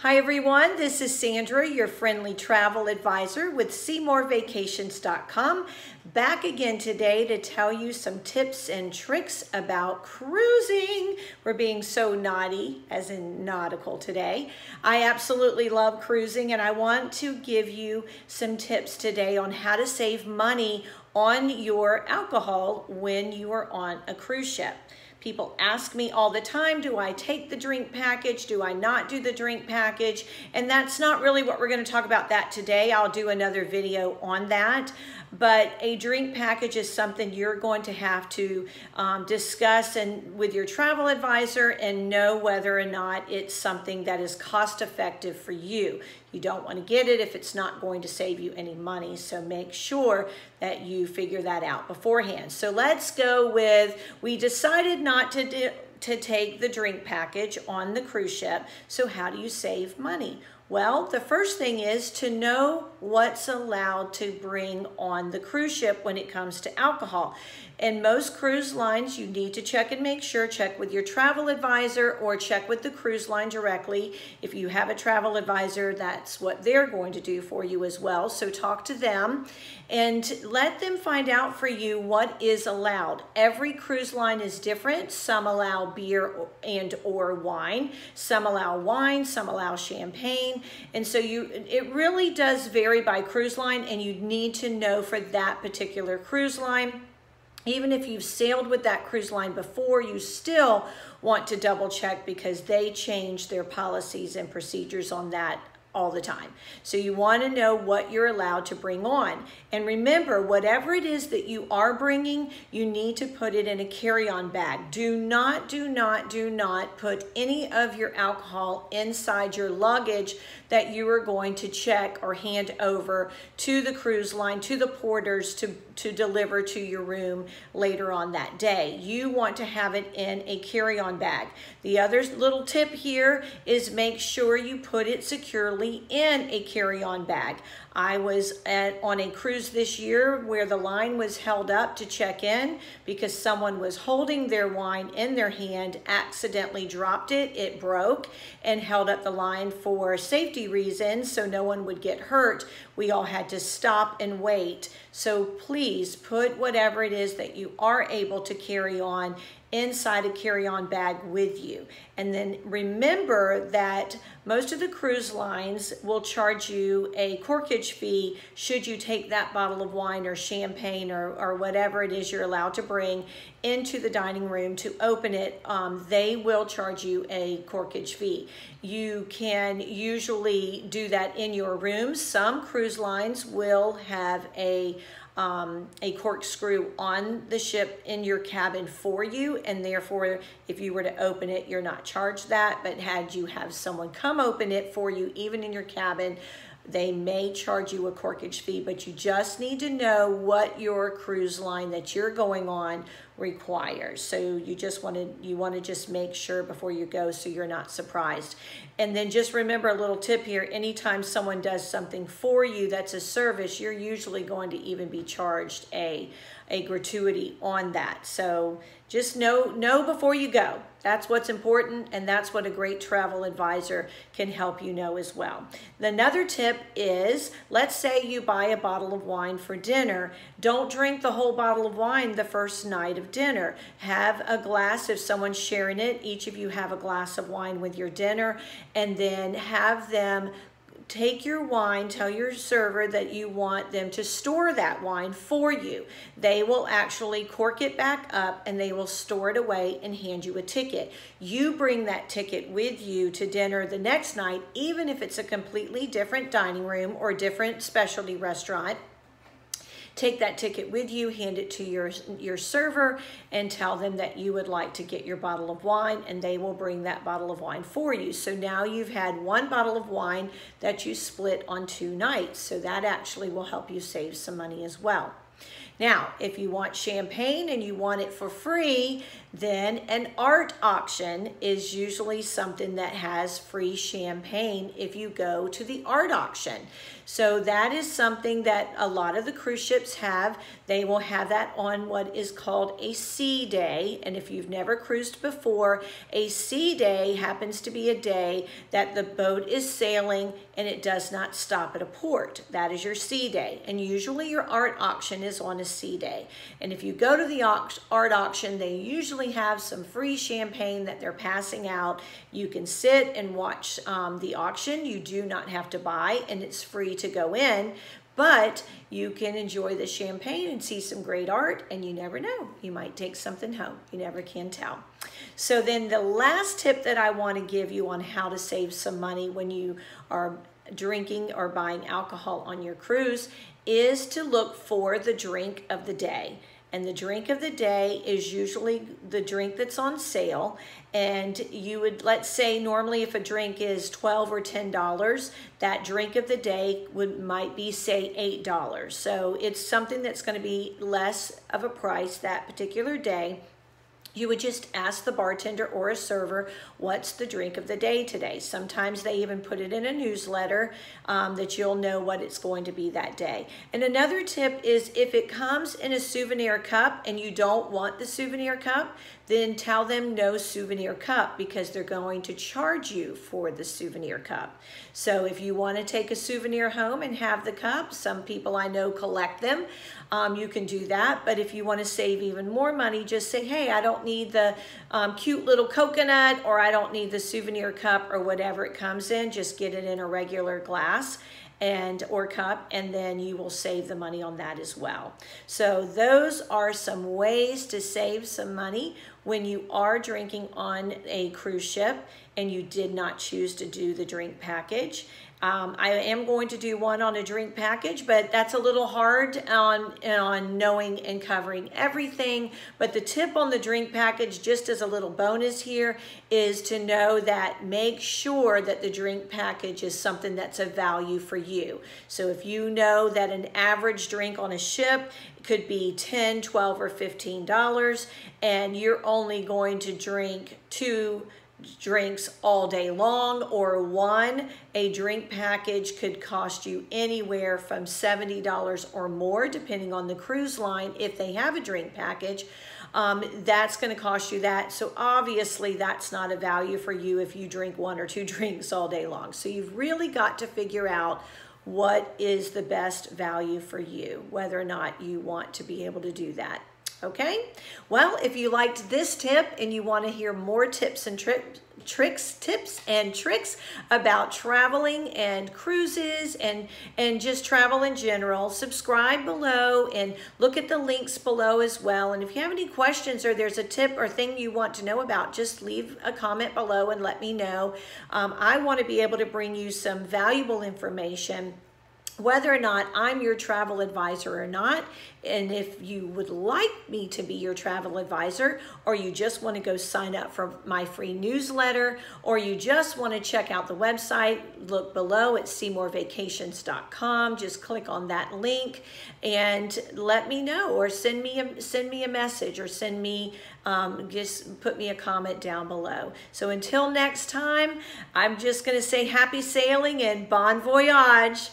Hi everyone, this is Sandra, your friendly travel advisor with SeyMourVacations.com. Back again today to tell you some tips and tricks about cruising. We're being so naughty, as in nautical today. I absolutely love cruising and I want to give you some tips today on how to save money on your alcohol when you are on a cruise ship. People ask me all the time, do I take the drink package? Do I not do the drink package? And that's not really what we're going to talk about that today. I'll do another video on that. But a drink package is something you're going to have to discuss with your travel advisor and know whether or not it's something that is cost effective for you. You don't want to get it if it's not going to save you any money. So make sure that you figure that out beforehand. So let's go with, we decided not to take the drink package on the cruise ship. So how do you save money? Well, the first thing is to know what's allowed to bring on the cruise ship when it comes to alcohol. In most cruise lines, you need to check and make sure, check with your travel advisor or check with the cruise line directly. If you have a travel advisor, that's what they're going to do for you as well. So talk to them and let them find out for you what is allowed. Every cruise line is different. Some allow beer and or wine. Some allow wine, some allow champagne. And so it really does vary by cruise line, and you need to know for that particular cruise line. Even if you've sailed with that cruise line before, you still want to double check because they change their policies and procedures on that all the time. So you want to know what you're allowed to bring on. And remember, whatever it is that you are bringing, you need to put it in a carry-on bag. Do not put any of your alcohol inside your luggage that you are going to check or hand over to the cruise line, to the porters to deliver to your room later on that day. You want to have it in a carry-on bag. The other little tip here is make sure you put it securely in a carry-on bag. I was on a cruise this year where the line was held up to check in because someone was holding their wine in their hand, accidentally dropped it, it broke, and held up the line for safety reasons so no one would get hurt. We all had to stop and wait. So please put whatever it is that you are able to carry on inside a carry-on bag with you. And then remember that most of the cruise lines will charge you a corkage fee should you take that bottle of wine or champagne or whatever it is you're allowed to bring into the dining room to open it. They will charge you a corkage fee. You can usually do that in your room. Some cruise lines will have a corkscrew on the ship in your cabin for you, and therefore if you were to open it, you're not charged that. But had you have someone come open it for you, even in your cabin, they may charge you a corkage fee. But you just need to know what your cruise line that you're going on requires. So you want to just make sure before you go so you're not surprised. And then just remember a little tip here: anytime someone does something for you that's a service, you're usually going to even be charged a gratuity on that. So just know before you go. That's what's important, and that's what a great travel advisor can help you know as well. Another tip is, let's say you buy a bottle of wine for dinner. Don't drink the whole bottle of wine the first night of dinner. Have a glass, if someone's sharing it, each of you have a glass of wine with your dinner, and then have them take your wine, tell your server that you want them to store that wine for you. They will actually cork it back up and they will store it away and hand you a ticket. You bring that ticket with you to dinner the next night, even if it's a completely different dining room or different specialty restaurant. Take that ticket with you, hand it to your server, and tell them that you would like to get your bottle of wine, and they will bring that bottle of wine for you. So now you've had one bottle of wine that you split on 2 nights. So that actually will help you save some money as well. Now, if you want champagne and you want it for free, Then an art auction is usually something that has free champagne if you go to the art auction. So that is something that a lot of the cruise ships have. They will have that on what is called a sea day. And if you've never cruised before, a sea day happens to be a day that the boat is sailing and it does not stop at a port. That is your sea day. And usually your art auction is on a sea day. And if you go to the art auction, they usually have some free champagne that they're passing out. You can sit and watch the auction. You do not have to buy, and it's free to go in, but you can enjoy the champagne and see some great art, and you never know. You might take something home. You never can tell. So then the last tip that I want to give you on how to save some money when you are drinking or buying alcohol on your cruise is to look for the drink of the day. And the drink of the day is usually the drink that's on sale. And you would, let's say normally if a drink is $12 or $10, that drink of the day might be, say, $8. So it's something that's going to be less of a price that particular day. You would just ask the bartender or a server, what's the drink of the day today? Sometimes they even put it in a newsletter that you'll know what it's going to be that day. And another tip is if it comes in a souvenir cup and you don't want the souvenir cup, then tell them no souvenir cup, because they're going to charge you for the souvenir cup. So if you want to take a souvenir home and have the cup, some people I know collect them, you can do that. But if you want to save even more money, just say, hey, I don't need the cute little coconut, or I don't need the souvenir cup, or whatever it comes in. Just get it in a regular glass or cup, and then you will save the money on that as well. So those are some ways to save some money when you are drinking on a cruise ship and you did not choose to do the drink package. I am going to do one on a drink package, but that's a little hard on knowing and covering everything. But the tip on the drink package, just as a little bonus here, is to know that make sure that the drink package is something that's of value for you. So if you know that an average drink on a ship could be $10, $12, or $15, and you're only going to drink 2 drinks all day long, or one, a drink package could cost you anywhere from $70 or more, depending on the cruise line. If they have a drink package, that's going to cost you that. So obviously that's not a value for you if you drink 1 or 2 drinks all day long. So you've really got to figure out what is the best value for you, whether or not you want to be able to do that. Okay, well, if you liked this tip and you want to hear more tips and tricks about traveling and cruises and just travel in general, subscribe below and look at the links below as well. And if you have any questions or there's a tip or thing you want to know about, just leave a comment below and let me know. I want to be able to bring you some valuable information, whether or not I'm your travel advisor or not. And if you would like me to be your travel advisor, or you just want to go sign up for my free newsletter, or you just want to check out the website, look below at SeymourVacations.com. Just click on that link and let me know, or send me a message, or send me just put me a comment down below. So until next time, I'm just going to say happy sailing and bon voyage.